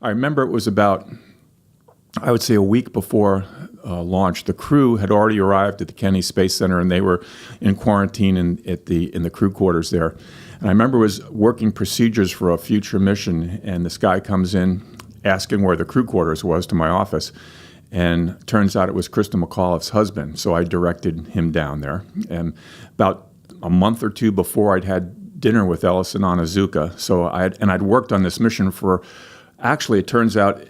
I remember it was about, I would say, a week before launch. The crew had already arrived at the Kennedy Space Center, and they were in quarantine in the crew quarters there. And I remember it was working procedures for a future mission, and this guy comes in asking where the crew quarters was to my office. And turns out it was Krista McAuliffe's husband, so I directed him down there. And about a month or two before, I'd had dinner with Ellison on Onizuka. So I'd worked on this mission for, actually, it turns out,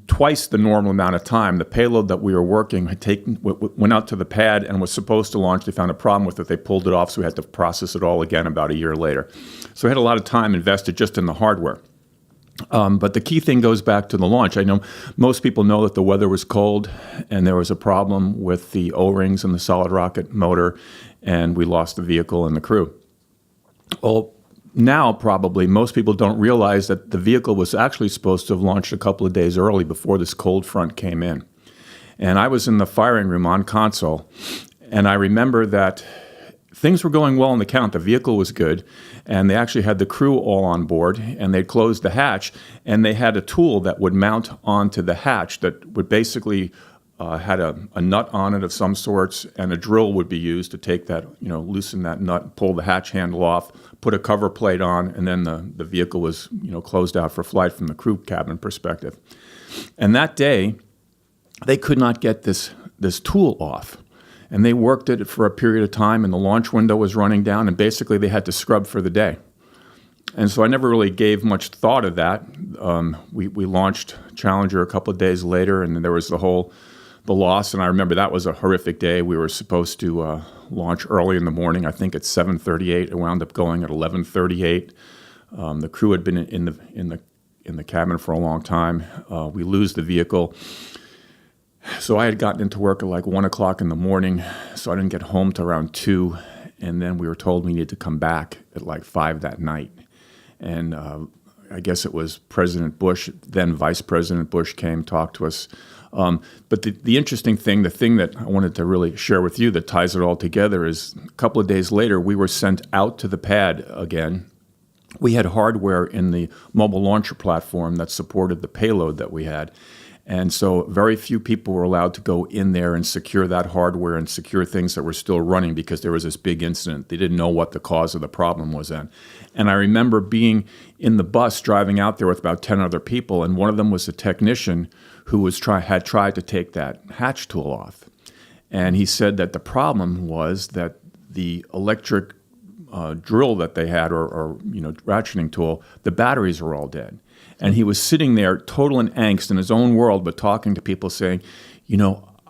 twice the normal amount of time. The payload that we were working went out to the pad and was supposed to launch. They found a problem with it. They pulled it off, so we had to process it all again about a year later. So I had a lot of time invested just in the hardware. But the key thing goes back to the launch. I know most people know that the weather was cold and there was a problem with the O-rings and the solid rocket motor, and we lost the vehicle and the crew. Well, now probably most people don't realize that the vehicle was actually supposed to have launched a couple of days early before this cold front came in. And I was in the firing room on console, and I remember that things were going well in the count. The vehicle was good, and they actually had the crew all on board, and they closed the hatch, and they had a tool that would mount onto the hatch that would basically had a nut on it of some sorts, and a drill would be used to take that, loosen that nut, pull the hatch handle off, put a cover plate on, and then the vehicle was, closed out for flight from the crew cabin perspective. And that day, they could not get this tool off. And they worked it for a period of time, and the launch window was running down, and basically they had to scrub for the day. And so I never really gave much thought of that. We launched Challenger a couple of days later, and then there was the loss, and I remember that was a horrific day. We were supposed to launch early in the morning. I think at 7:38. It wound up going at 11:38. The crew had been in the cabin for a long time. We lose the vehicle. So I had gotten into work at like 1 o'clock in the morning, so I didn't get home till around 2, and then we were told we needed to come back at like 5 that night. And I guess it was President Bush, then Vice President Bush, came, talked to us. But the interesting thing, the thing that I wanted to really share with you that ties it all together is a couple of days later, we were sent out to the pad again. We had hardware in the mobile launcher platform that supported the payload that we had. And so very few people were allowed to go in there and secure that hardware and secure things that were still running because there was this big incident. They didn't know what the cause of the problem was then. And I remember being in the bus driving out there with about 10 other people, and one of them was a technician who had tried to take that hatch tool off. And he said that the problem was that the electric drill that they had, or ratcheting tool, the batteries were all dead. And he was sitting there total in angst in his own world, but talking to people saying,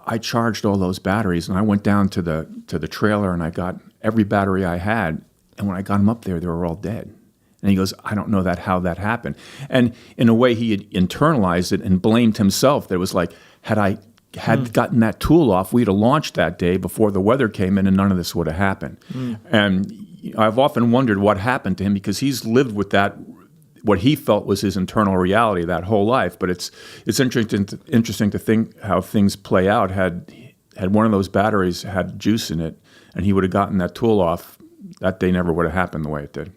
I charged all those batteries, and I went down to the trailer and I got every battery I had, and when I got them up there, they were all dead. And he goes, I don't know how that happened. And in a way, he had internalized it and blamed himself. That it was like, had I gotten that tool off, we'd have launched that day before the weather came in, and none of this would have happened. And I've often wondered what happened to him, because he's lived with that, what he felt was his internal reality that whole life. But it's interesting to think how things play out. Had one of those batteries had juice in it, and he would have gotten that tool off, that day never would have happened the way it did.